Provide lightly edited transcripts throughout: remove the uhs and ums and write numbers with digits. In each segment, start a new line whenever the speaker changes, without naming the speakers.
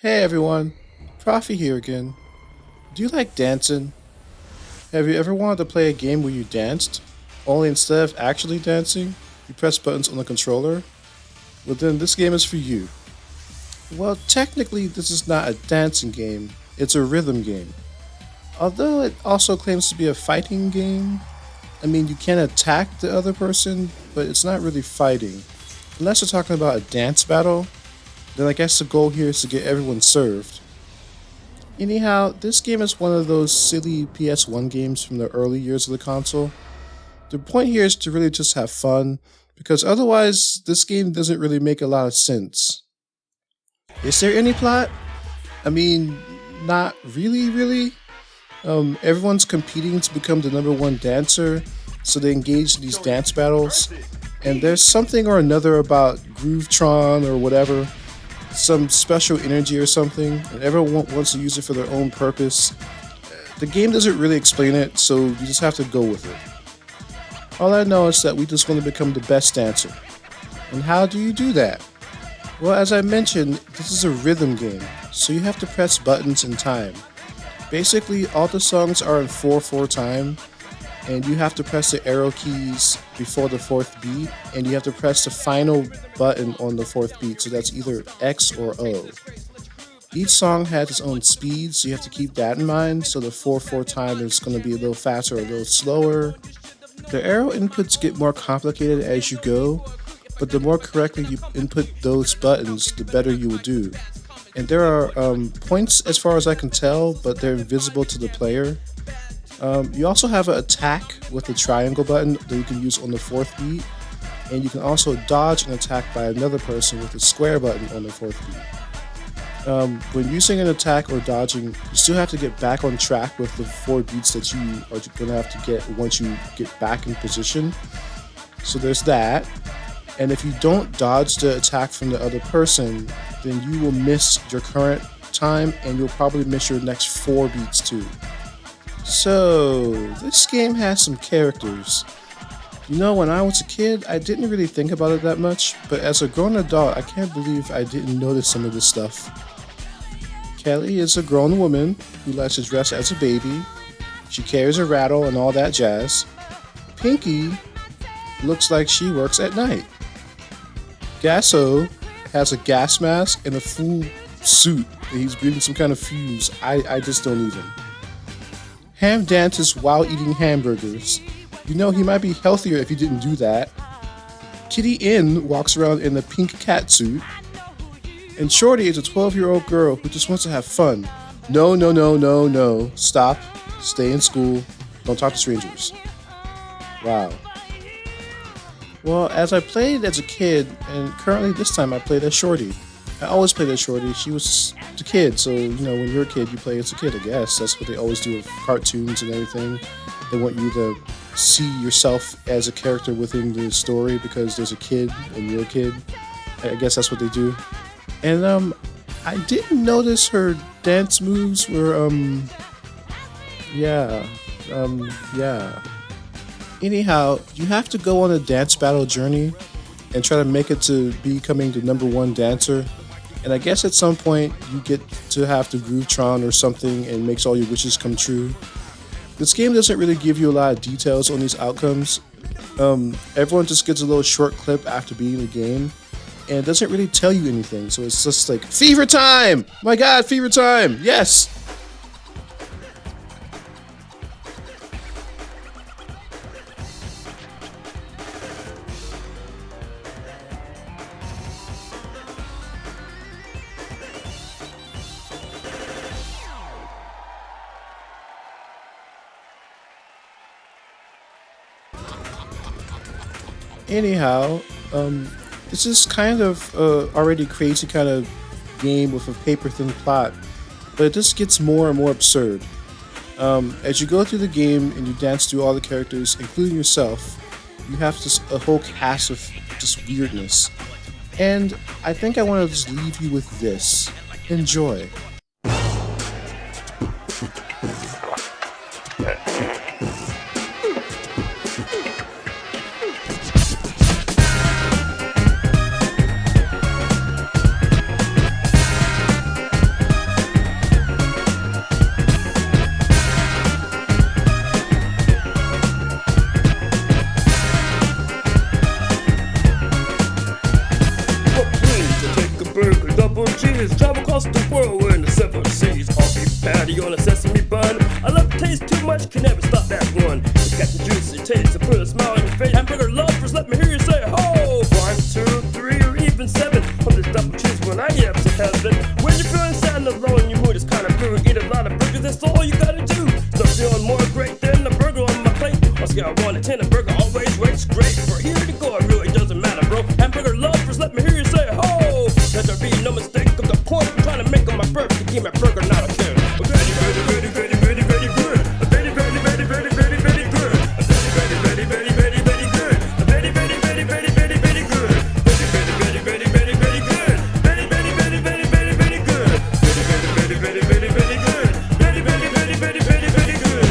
Hey everyone, Profi here again. Do you like dancing? Have you ever wanted to play a game where you danced, only instead of actually dancing, you press buttons on the controller? Well, then this game is for you. Well, technically, this is not a dancing game, it's a rhythm game. Although it also claims to be a fighting game, I mean, you can attack the other person, but it's not really fighting. Unless you're talking about a dance battle, then I guess the goal here is to get everyone served. Anyhow, this game is one of those silly PS1 games from the early years of the console. The point here is to really just have fun, because otherwise, this game doesn't really make a lot of sense. Is there any plot? I mean, not really. Everyone's competing to become the number one dancer, so they engage in these dance battles. And there's something or another about Groovetron or whatever, some special energy or something, and everyone wants to use it for their own purpose. The game doesn't really explain it, so you just have to go with it. All I know is that we just want to become the best dancer. And how do you do that? Well, as I mentioned, this is a rhythm game, so you have to press buttons in time. Basically, all the songs are in 4/4 time, and you have to press the arrow keys before the fourth beat, and you have to press the final button on the fourth beat, so that's either X or O. Each song has its own speed, so you have to keep that in mind, so the 4/4 time is going to be a little faster or a little slower. The arrow inputs get more complicated as you go, but the more correctly you input those buttons, the better you will do. And there are points as far as I can tell, but they're invisible to the player. You also have an attack with the triangle button that you can use on the fourth beat, and you can also dodge an attack by another person with the square button on the fourth beat. When using an attack or dodging, you still have to get back on track with the 4 beats that you are going to have to get once you get back in position. So there's that. And if you don't dodge the attack from the other person, then you will miss your current time, and you'll probably miss your next 4 beats too. So, this game has some characters. You know, when I was a kid, I didn't really think about it that much, but as a grown adult, I can't believe I didn't notice some of this stuff. Kelly is a grown woman who likes to dress as a baby. She carries a rattle and all that jazz. Pinky looks like she works at night. Gasso has a gas mask and a full suit, and he's breathing some kind of fumes. I just don't even. Ham dances while eating hamburgers. You know, he might be healthier if he didn't do that. Kitty Inn walks around in a pink cat suit. And Shorty is a 12-year-old girl who just wants to have fun. No. Stop. Stay in school. Don't talk to strangers. Wow. Well, as I played as a kid, and currently this time I played as Shorty. I always played as Shorty. She was a kid, so, you know, when you're a kid, you play as a kid, I guess. That's what they always do with cartoons and everything. They want you to see yourself as a character within the story because there's a kid and you're a kid. I guess that's what they do. And, I didn't notice her dance moves were, yeah. Anyhow, you have to go on a dance battle journey and try to make it to becoming the number one dancer. And I guess at some point you get to have the Groovetron or something and makes all your wishes come true. This game doesn't really give you a lot of details on these outcomes. Everyone just gets a little short clip after beating the game, and it doesn't really tell you anything. So it's just like, fever time! My god, fever time! Yes! Anyhow, this is kind of already crazy kind of game with a paper-thin plot, but it just gets more and more absurd. As you go through the game and you dance through all the characters, including yourself, you have just a whole cast of just weirdness. And I think I want to just leave you with this. Enjoy.
cheese. Travel across the world, we're in the seven seas. Coffee patty on a sesame bun. I love the taste too much, can never stop that one. It's got the juicy taste to put a smile on your face. Hamburger lovers, let me hear you say ho! 1, 2, 3, or even 7. From this double cheese when I am to heaven. When you're feeling sad and alone, your mood is kind of blue. Eat a lot of burgers, that's all you gotta do. So feeling more great than a burger on my plate. On scale 1 to 10, a burger always rates great. For here to go, it really doesn't matter, bro. Hamburger lovers, let me hear you say ho! Let there be no mistake of the point. I'm trying to make them my first to keep my burger not a kid. Very, very, very, very, very, very good. Very, very, very, very, very, very good. Very, very, very, very, very good. Very, very, very, very, very, very good. Very, very, very, very, very good. Very, very, very, very, very, very good. Very, very, very, very, very good. Very, very, very, very, very, very good.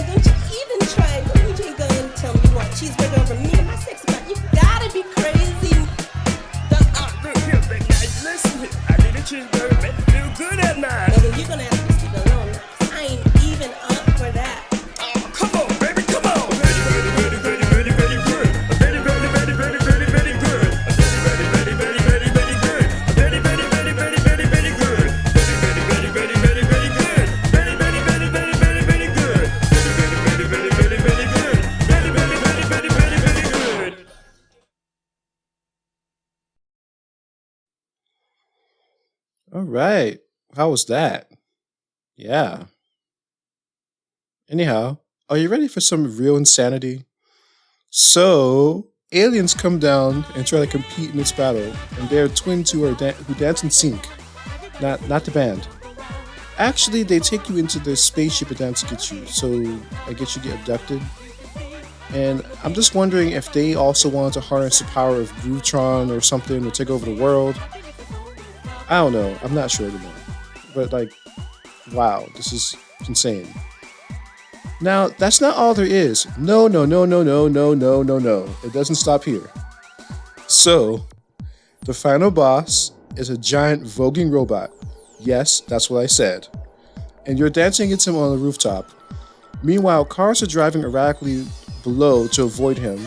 Don't you even try. Don't you go and tell me you want cheeseburger over me and my sexy man. You gotta be crazy.
Look here, big guy, listen here. I need a cheeseburger, make me feel good at night.
Well, then you're gonna have to sleep alone. I ain't even up for that.
Oh, come on, baby, come on. Very, very, very, very, very, very good. Very, very, very, very, very, very good. Very, very, very, very, very, very good. Very, very, very, very, very, very good. Very, very, very, very, very, very good. Very, very, very, very, very, very good. Very, very, very, very, very, very good. Very, very, very, very, very, very good.
All right. How was that? Yeah. Anyhow, are you ready for some real insanity? So, aliens come down and try to compete in this battle, and they're twins who dance in sync. Not the band. Actually, they take you into their spaceship and dance to get you, so I guess you get abducted. And I'm just wondering if they also wanted to harness the power of Grootron or something to take over the world. I don't know. I'm not sure anymore. But like, wow, this is insane. Now, that's not all there is. No, no, no, no, no, no, no, no, no. It doesn't stop here. So, the final boss is a giant voguing robot. Yes, that's what I said. And you're dancing against him on the rooftop. Meanwhile, cars are driving erratically below to avoid him.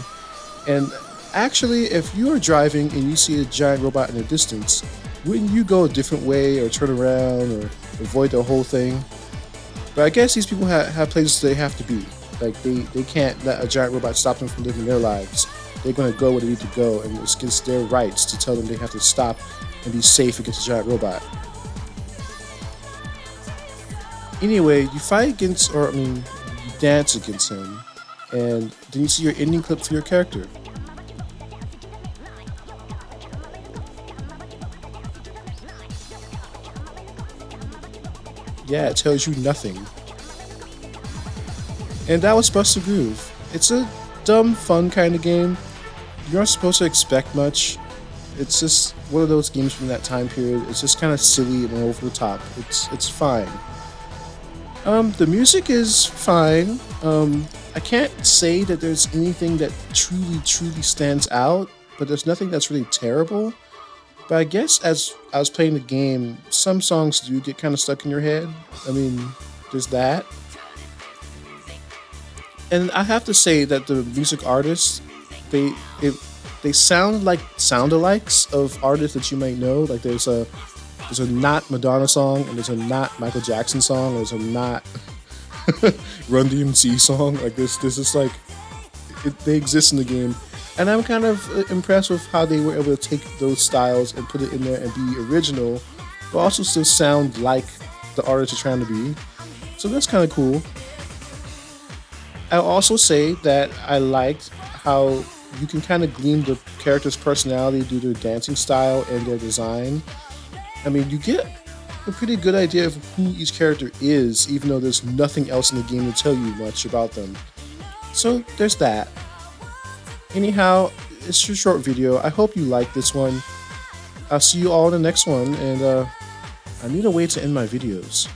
And actually, if you are driving and you see a giant robot in the distance, wouldn't you go a different way or turn around or avoid the whole thing? But I guess these people have places they have to be. Like, they can't let a giant robot stop them from living their lives. They're going to go where they need to go, and it's against their rights to tell them they have to stop and be safe against a giant robot. Anyway, you fight against, you dance against him, and then you see your ending clip for your character. Yeah, it tells you nothing. And that was Bust-a-Groove. It's a dumb, fun kind of game. You're not supposed to expect much. It's just one of those games from that time period. It's just kind of silly and over the top. It's fine. The music is fine. I can't say that there's anything that truly stands out, but there's nothing that's really terrible. But I guess as I was playing the game, some songs do get kind of stuck in your head. I mean, there's that. And I have to say that the music artists, they sound like sound-alikes of artists that you might know. Like there's a not Madonna song, and there's a not Michael Jackson song, there's a not Run DMC song. Like this is like they exist in the game. And I'm kind of impressed with how they were able to take those styles and put it in there and be original, but also still sound like the artists are trying to be. So that's kind of cool. I'll also say that I liked how you can kind of glean the character's personality due to their dancing style and their design. I mean, you get a pretty good idea of who each character is, even though there's nothing else in the game to tell you much about them. So there's that. Anyhow, it's a short video. I hope you like this one. I'll see you all in the next one, and I need a way to end my videos.